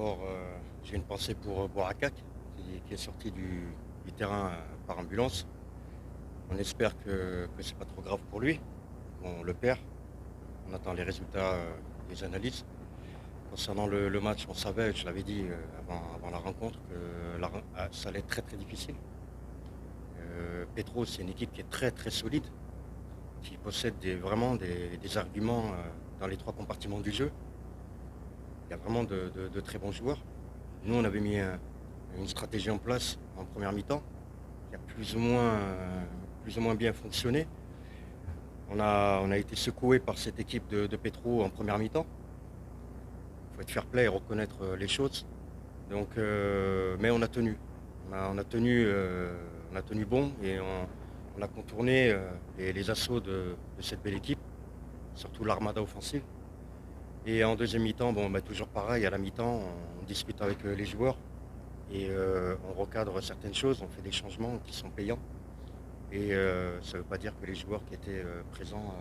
d'abord, j'ai une pensée pour Bourakak qui est sorti du terrain par ambulance. On espère que c'est pas trop grave pour lui. On le perd. On attend les résultats des analyses. Concernant le match, on savait, je l'avais dit avant la rencontre, que ça allait être très très difficile. Petro, c'est une équipe qui est très très solide, qui possède vraiment des arguments dans les trois compartiments du jeu. Il y a vraiment de très bons joueurs. Nous, on avait mis une stratégie en place en première mi-temps, qui a plus ou moins bien fonctionné. On a été secoué par cette équipe de Petro en première mi-temps. Il faut être fair play et reconnaître les choses. Donc, mais on a tenu. On a tenu bon et on a contourné les assauts de cette belle équipe, surtout l'armada offensive. Et en deuxième mi-temps, bon, toujours pareil, à la mi-temps, on discute avec les joueurs et on recadre certaines choses, on fait des changements qui sont payants. Et ça ne veut pas dire que les joueurs qui étaient présents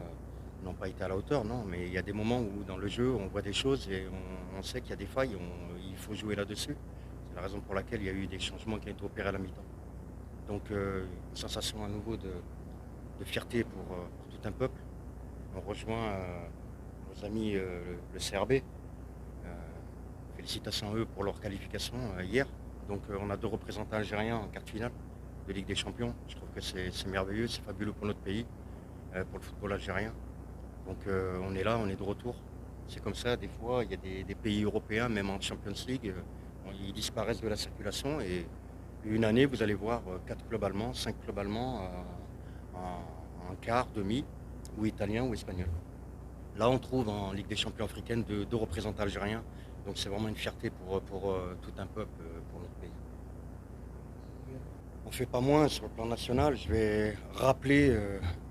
n'ont pas été à la hauteur, non, mais il y a des moments où dans le jeu, on voit des choses et on sait qu'il y a des failles, il faut jouer là-dessus. C'est la raison pour laquelle il y a eu des changements qui ont été opérés à la mi-temps. Donc une sensation à nouveau de fierté pour tout un peuple. On rejoint nos amis le CRB. Félicitations à eux pour leur qualification hier. Donc on a deux représentants algériens en quart de finale de Ligue des Champions. Je trouve que c'est merveilleux, c'est fabuleux pour notre pays, pour le football algérien. Donc on est là, on est de retour. C'est comme ça, des fois, il y a des pays européens, même en Champions League, ils disparaissent de la circulation. Et une année, vous allez voir 4 clubs allemands, 5 clubs allemands en quart, demi, ou italiens ou espagnols. Là, on trouve en Ligue des Champions africaine deux représentants algériens. Donc c'est vraiment une fierté pour tout un peuple, pour notre pays. On ne fait pas moins sur le plan national. Je vais rappeler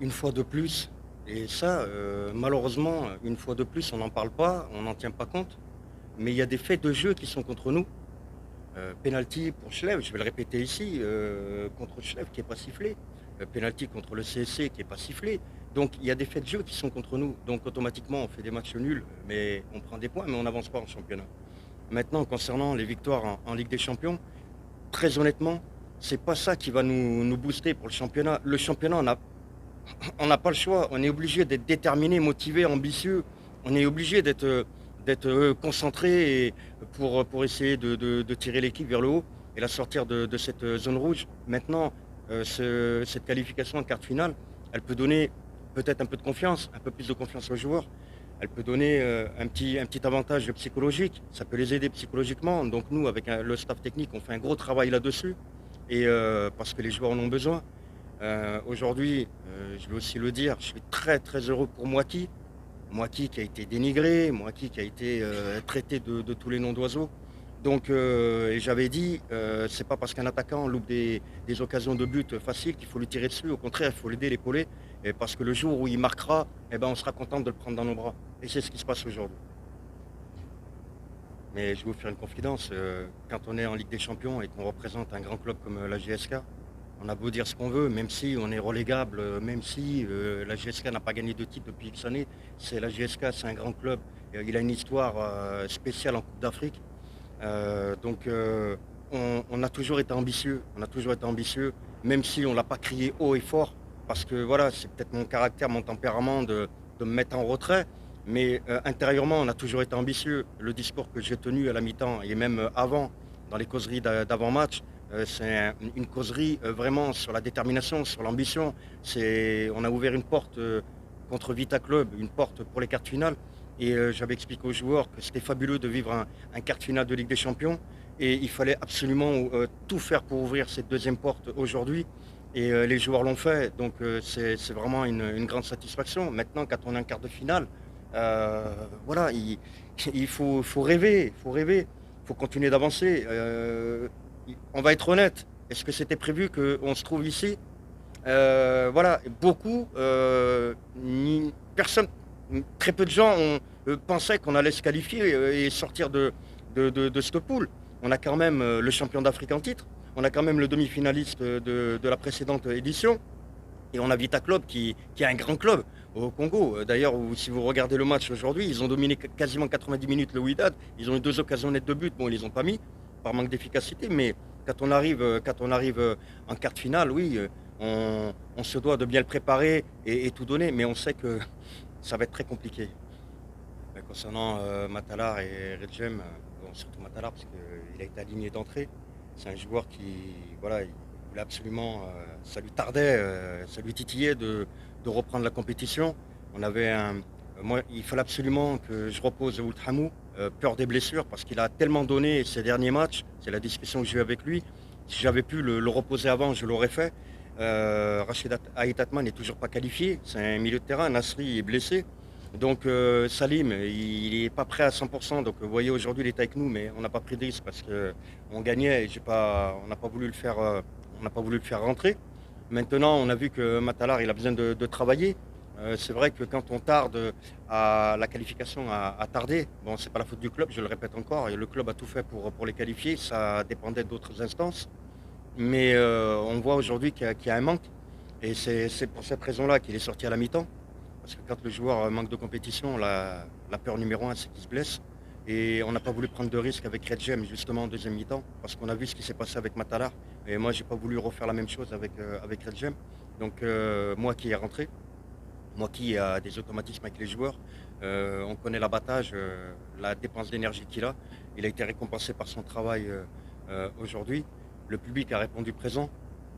une fois de plus, et ça, malheureusement, une fois de plus, on n'en parle pas, on n'en tient pas compte. Mais il y a des faits de jeu qui sont contre nous. Penalty pour Schleff, je vais le répéter ici, contre Schleff qui n'est pas sifflé. Penalty contre le CSC qui n'est pas sifflé. Donc il y a des faits de jeu qui sont contre nous. Donc automatiquement on fait des matchs nuls, mais on prend des points, mais on n'avance pas en championnat. Maintenant, concernant les victoires en Ligue des Champions, très honnêtement, c'est pas ça qui va nous booster pour le championnat. Le championnat, on n'a pas le choix. On est obligé d'être déterminé, motivé, ambitieux. On est obligé d'être concentré pour essayer de tirer l'équipe vers le haut et la sortir de cette zone rouge. Maintenant, cette qualification en quart de finale, elle peut donner peut-être un peu de confiance, un peu plus de confiance aux joueurs. Elle peut donner un petit avantage psychologique. Ça peut les aider psychologiquement. Donc nous, avec le staff technique, on fait un gros travail là-dessus. Et parce que les joueurs en ont besoin. Aujourd'hui, je vais aussi le dire, je suis très très heureux pour Moiti. Moiti qui a été dénigré, Moiti qui a été traité de tous les noms d'oiseaux. Donc, et j'avais dit, c'est pas parce qu'un attaquant loupe des occasions de but faciles qu'il faut lui tirer dessus. Au contraire, il faut l'aider, l'épauler. Et parce que le jour où il marquera, eh ben, on sera content de le prendre dans nos bras. Et c'est ce qui se passe aujourd'hui. Mais je vais vous faire une confidence. Quand on est en Ligue des Champions et qu'on représente un grand club comme la GSK, on a beau dire ce qu'on veut, même si on est relégable, même si la GSK n'a pas gagné de titre depuis X années, c'est la GSK, c'est un grand club. Il a une histoire spéciale en Coupe d'Afrique. Donc on a toujours été ambitieux, même si on ne l'a pas crié haut et fort, parce que voilà, c'est peut-être mon caractère, mon tempérament de me mettre en retrait, mais intérieurement, on a toujours été ambitieux. Le discours que j'ai tenu à la mi-temps et même avant, dans les causeries d'avant-match, c'est une causerie vraiment sur la détermination, sur l'ambition. On a ouvert une porte contre Vita Club, une porte pour les quarts de finale. Et j'avais expliqué aux joueurs que c'était fabuleux de vivre un quart de finale de Ligue des Champions. Et il fallait absolument tout faire pour ouvrir cette deuxième porte aujourd'hui. Et les joueurs l'ont fait. Donc c'est vraiment une grande satisfaction. Maintenant, quand on est en quart de finale, voilà, il faut rêver. Il faut continuer d'avancer. On va être honnête. Est-ce que c'était prévu qu'on se trouve ici? Voilà, beaucoup, personne. Très peu de gens pensaient qu'on allait se qualifier et sortir de cette poule. On a quand même le champion d'Afrique en titre, on a quand même le demi-finaliste de la précédente édition, et on a Vita Club qui est un grand club. au Congo. D'ailleurs, si vous regardez le match aujourd'hui, ils ont dominé quasiment 90 minutes le Wydad. Ils ont eu 2 occasions nettes de but. Bon, ils les ont pas mis par manque d'efficacité, mais quand on arrive en quart de finale, oui, on se doit de bien le préparer et tout donner, mais on sait que ça va être très compliqué. Concernant Matalar et Redjem, bon, surtout Matalar parce qu'il a été aligné d'entrée. C'est un joueur qui, voilà, il voulait absolument, ça lui tardait, ça lui titillait de reprendre la compétition. Moi, il fallait absolument que je repose Ould Hamou, peur des blessures, parce qu'il a tellement donné ces derniers matchs. C'est la discussion que j'ai eue avec lui. Si j'avais pu le reposer avant, je l'aurais fait. Rachid Aït-Atman n'est toujours pas qualifié. C'est un milieu de terrain. Nasri est blessé. Donc Salim, il n'est pas prêt à 100%. Donc vous voyez, aujourd'hui, il est avec nous, mais on n'a pas pris de risque parce qu'on gagnait et on n'a pas voulu le faire, on n'a pas voulu le faire rentrer. Maintenant, on a vu que Matalar, il a besoin de travailler. C'est vrai que quand on tarde, la qualification a tardé. Bon, c'est pas la faute du club, je le répète encore. Et le club a tout fait pour les qualifier. Ça dépendait d'autres instances. Mais on voit aujourd'hui qu'il y a un manque. Et c'est pour cette raison-là qu'il est sorti à la mi-temps. Parce que quand le joueur manque de compétition, la peur numéro un, c'est qu'il se blesse. Et on n'a pas voulu prendre de risque avec Redjem, justement, en deuxième mi-temps, parce qu'on a vu ce qui s'est passé avec Matalar. Et moi, j'ai pas voulu refaire la même chose avec Redjem. Donc, moi qui est rentré, moi qui a des automatismes avec les joueurs, on connaît l'abattage, la dépense d'énergie qu'il a. Il a été récompensé par son travail aujourd'hui. Le public a répondu présent.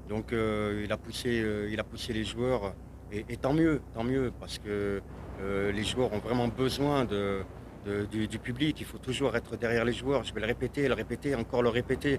Donc, il a poussé les joueurs. Et tant mieux, parce que les joueurs ont vraiment besoin du public. Il faut toujours être derrière les joueurs. Je vais le répéter, encore le répéter.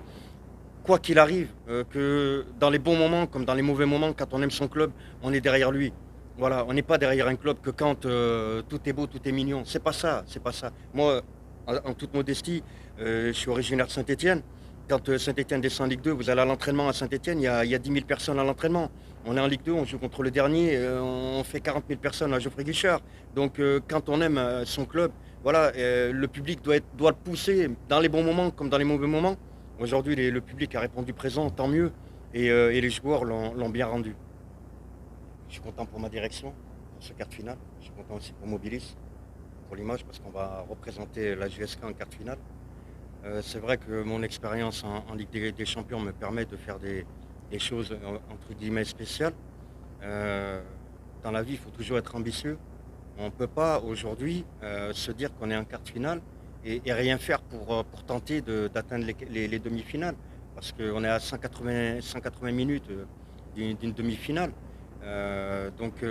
Quoi qu'il arrive, que dans les bons moments comme dans les mauvais moments, quand on aime son club, on est derrière lui. Voilà, on n'est pas derrière un club que quand tout est beau, tout est mignon. C'est pas ça, c'est pas ça. Moi, en toute modestie, je suis originaire de Saint-Étienne. Quand Saint-Étienne descend en Ligue 2, vous allez à l'entraînement à Saint-Étienne, il y a 10 000 personnes à l'entraînement. On est en Ligue 2, on joue contre le dernier, on fait 40 000 personnes à Geoffroy Guichard. Donc quand on aime son club, voilà, le public doit le pousser dans les bons moments comme dans les mauvais moments. Aujourd'hui, le public a répondu présent, tant mieux, et les joueurs l'ont bien rendu. Je suis content pour ma direction, pour ce quart de finale. Je suis content aussi pour Mobilis, pour l'image, parce qu'on va représenter la GSK en quart de finale. C'est vrai que mon expérience en Ligue des Champions me permet de faire des choses entre guillemets spéciales. Euh, dans la vie, il faut toujours être ambitieux. On ne peut pas aujourd'hui se dire qu'on est en quart de finale et rien faire pour tenter d'atteindre les demi-finales. Parce qu'on est à 180 minutes d'une demi-finale. Donc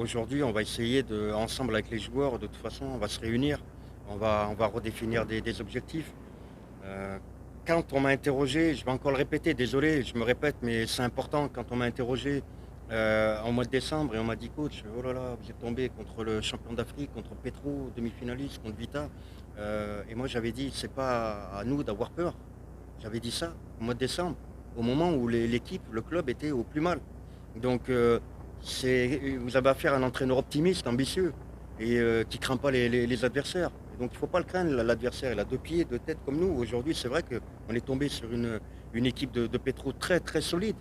aujourd'hui, on va essayer ensemble avec les joueurs, de toute façon, on va se réunir, on va redéfinir des objectifs. Euh, Quand on m'a interrogé, je vais encore le répéter, désolé, je me répète, mais c'est important, quand on m'a interrogé en mois de décembre et on m'a dit, coach, oh là là, vous êtes tombé contre le champion d'Afrique, contre Petro, demi-finaliste, contre Vita. Et moi j'avais dit, c'est pas à nous d'avoir peur. J'avais dit ça au mois de décembre, au moment où l'équipe, le club était au plus mal. Donc vous avez affaire à un entraîneur optimiste, ambitieux, et qui ne craint pas les adversaires. Et donc il ne faut pas le craindre, l'adversaire. Il a 2 pieds, 2 têtes comme nous. Aujourd'hui, c'est vrai qu'on est tombé sur une équipe de Petro très très solide,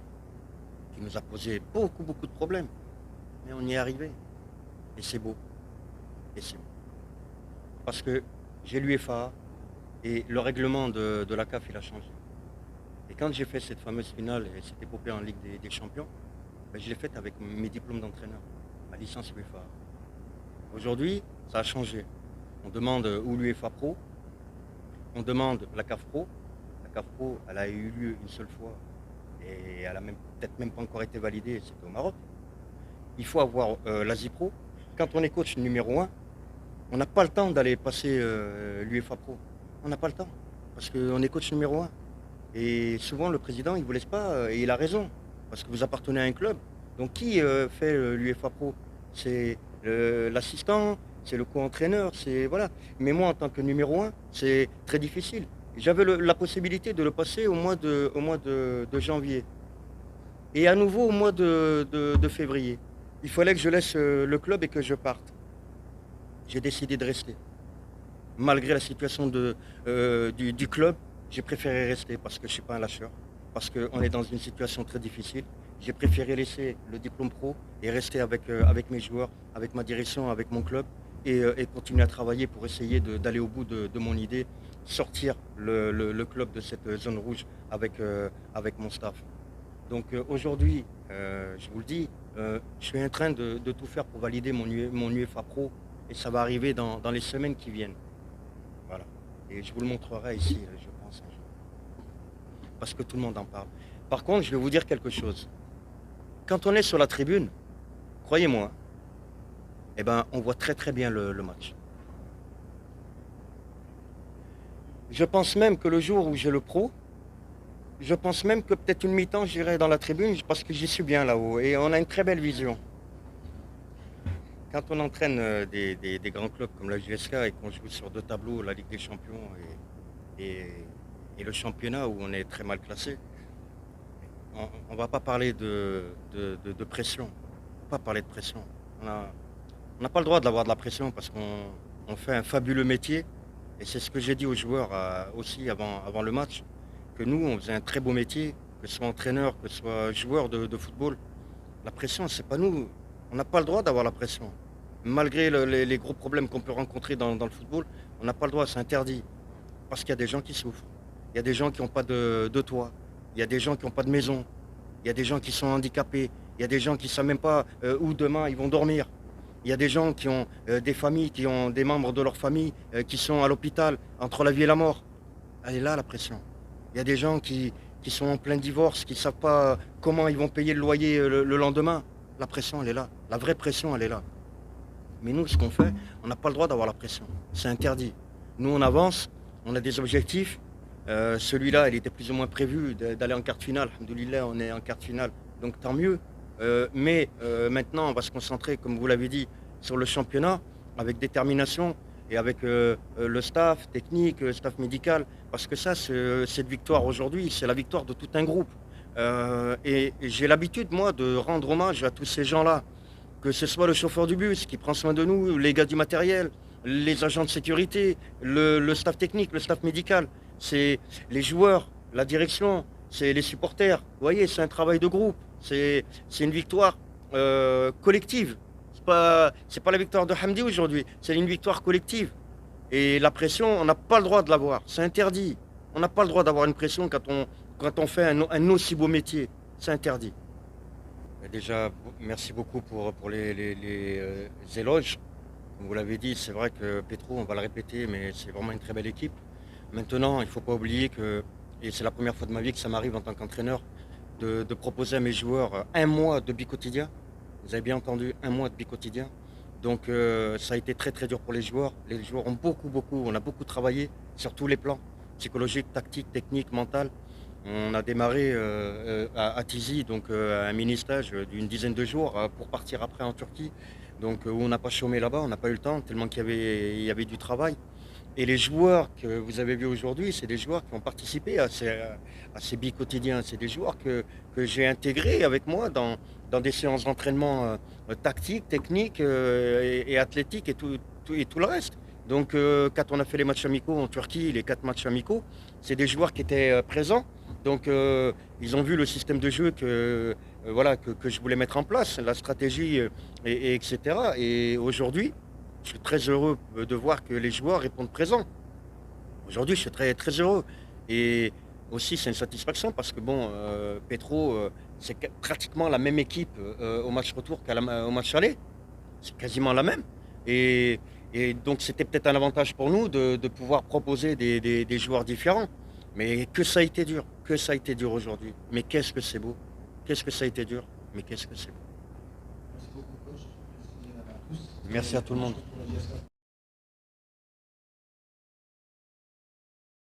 qui nous a posé beaucoup beaucoup de problèmes. Mais on y est arrivé. Et c'est beau. Et c'est beau. Parce que j'ai l'UEFA et le règlement de la CAF, il a changé. Et quand j'ai fait cette fameuse finale et cette épopée en Ligue des Champions, ben, je l'ai faite avec mes diplômes d'entraîneur, ma licence UEFA. Aujourd'hui, ça a changé. On demande ou l'UEFA Pro, on demande la CAF Pro. La CAF Pro, elle a eu lieu une seule fois et elle a peut-être même pas encore été validée, c'était au Maroc. Il faut avoir l'Asie Pro. Quand on est coach numéro 1, on n'a pas le temps d'aller passer l'UEFA Pro. On n'a pas le temps parce qu'on est coach numéro 1. Et souvent, le président, il ne vous laisse pas, et il a raison, parce que vous appartenez à un club. Donc, qui fait l'UEFA Pro? C'est l'assistant, c'est le co-entraîneur, c'est voilà. Mais moi, en tant que numéro 1, c'est très difficile. J'avais la possibilité de le passer au mois de janvier. Et à nouveau au mois de février. Il fallait que je laisse le club et que je parte. J'ai décidé de rester. Malgré la situation du club, j'ai préféré rester parce que je ne suis pas un lâcheur, parce qu'on est dans une situation très difficile. J'ai préféré laisser le diplôme pro et rester avec mes joueurs, avec ma direction, avec mon club et continuer à travailler pour essayer d'aller au bout de mon idée, sortir le club de cette zone rouge avec mon staff. Donc aujourd'hui, je vous le dis, je suis en train de tout faire pour valider mon UEFA Pro et ça va arriver dans les semaines qui viennent. Voilà. Et je vous le montrerai ici, je pense, un jour. Parce que tout le monde en parle. Par contre, je vais vous dire quelque chose. Quand on est sur la tribune, croyez-moi, eh ben, on voit très très bien le match. Je pense même que le jour où j'ai le pro, je pense même que peut-être une mi-temps, j'irai dans la tribune parce que j'y suis bien là-haut et on a une très belle vision. Quand on entraîne des grands clubs comme la JSK et qu'on joue sur deux tableaux, la Ligue des Champions et, et le championnat où on est très mal classé, on ne va pas parler de pression. On va pas parler de pression. On n'a pas le droit d'avoir de la pression parce qu'on fait un fabuleux métier. Et c'est ce que j'ai dit aux joueurs aussi avant le match, que nous, on faisait un très beau métier, que ce soit entraîneur, que ce soit joueur de football. La pression, c'est pas nous. On n'a pas le droit d'avoir la pression. Malgré les gros problèmes qu'on peut rencontrer dans le football, on n'a pas le droit, c'est interdit. Parce qu'il y a des gens qui souffrent. Il y a des gens qui n'ont pas de toit. Il y a des gens qui n'ont pas de maison. Il y a des gens qui sont handicapés. Il y a des gens qui ne savent même pas où demain ils vont dormir. Il y a des gens qui ont des familles, qui ont des membres de leur famille qui sont à l'hôpital, entre la vie et la mort. Elle est là, la pression. Il y a des gens qui sont en plein divorce, qui ne savent pas comment ils vont payer le loyer le lendemain. La pression, elle est là. La vraie pression, elle est là. Mais nous, ce qu'on fait, on n'a pas le droit d'avoir la pression. C'est interdit. Nous, on avance, on a des objectifs. Celui-là, il était plus ou moins prévu d'aller en quart de finale. Alhamdoulilah, on est en quart de finale, donc tant mieux. Mais maintenant, on va se concentrer, comme vous l'avez dit, sur le championnat, avec détermination et avec le staff technique, le staff médical. Parce que ça, cette victoire aujourd'hui, c'est la victoire de tout un groupe. Et j'ai l'habitude, moi, de rendre hommage à tous ces gens-là. Que ce soit le chauffeur du bus qui prend soin de nous, les gars du matériel, les agents de sécurité, le staff technique, le staff médical. C'est les joueurs, la direction, c'est les supporters. Vous voyez, c'est un travail de groupe. C'est une victoire collective. C'est pas la victoire de Hamdi aujourd'hui, c'est une victoire collective. Et la pression, on n'a pas le droit de l'avoir. C'est interdit. On n'a pas le droit d'avoir une pression quand on fait un aussi beau métier. C'est interdit. Et déjà, merci beaucoup pour les éloges. Comme vous l'avez dit, c'est vrai que Petro, on va le répéter, mais c'est vraiment une très belle équipe. Maintenant, il ne faut pas oublier que, et c'est la première fois de ma vie que ça m'arrive en tant qu'entraîneur, de proposer à mes joueurs un mois de bi-quotidien. Vous avez bien entendu, un mois de bi-quotidien. Donc ça a été très très dur pour les joueurs. Les joueurs ont on a beaucoup travaillé sur tous les plans, psychologique, tactique, technique, mental. On a démarré à Tizi, donc un mini-stage d'une dizaine de jours pour partir après en Turquie. Donc où on n'a pas chômé là-bas, on n'a pas eu le temps, tellement il y avait du travail. Et les joueurs que vous avez vus aujourd'hui, c'est des joueurs qui ont participé à ces bi-quotidiens. C'est des joueurs que j'ai intégrés avec moi dans des séances d'entraînement tactiques, techniques et athlétiques et tout le reste. Donc quand on a fait les matchs amicaux en Turquie, les 4 matchs amicaux, c'est des joueurs qui étaient présents. Donc ils ont vu le système de jeu voilà, que je voulais mettre en place, la stratégie, etc. Et aujourd'hui, je suis très heureux de voir que les joueurs répondent présents. Aujourd'hui, je suis très, très heureux. Et aussi, c'est une satisfaction parce que, bon, Petro, c'est pratiquement la même équipe au match retour qu'au match aller. C'est quasiment la même. Et, et donc, c'était peut-être un avantage pour nous de pouvoir proposer des joueurs différents. Mais que ça a été dur, que ça a été dur aujourd'hui. Mais qu'est-ce que c'est beau. Qu'est-ce que ça a été dur, mais qu'est-ce que c'est beau. Merci beaucoup, coach. Merci à tous. Merci à tout le monde.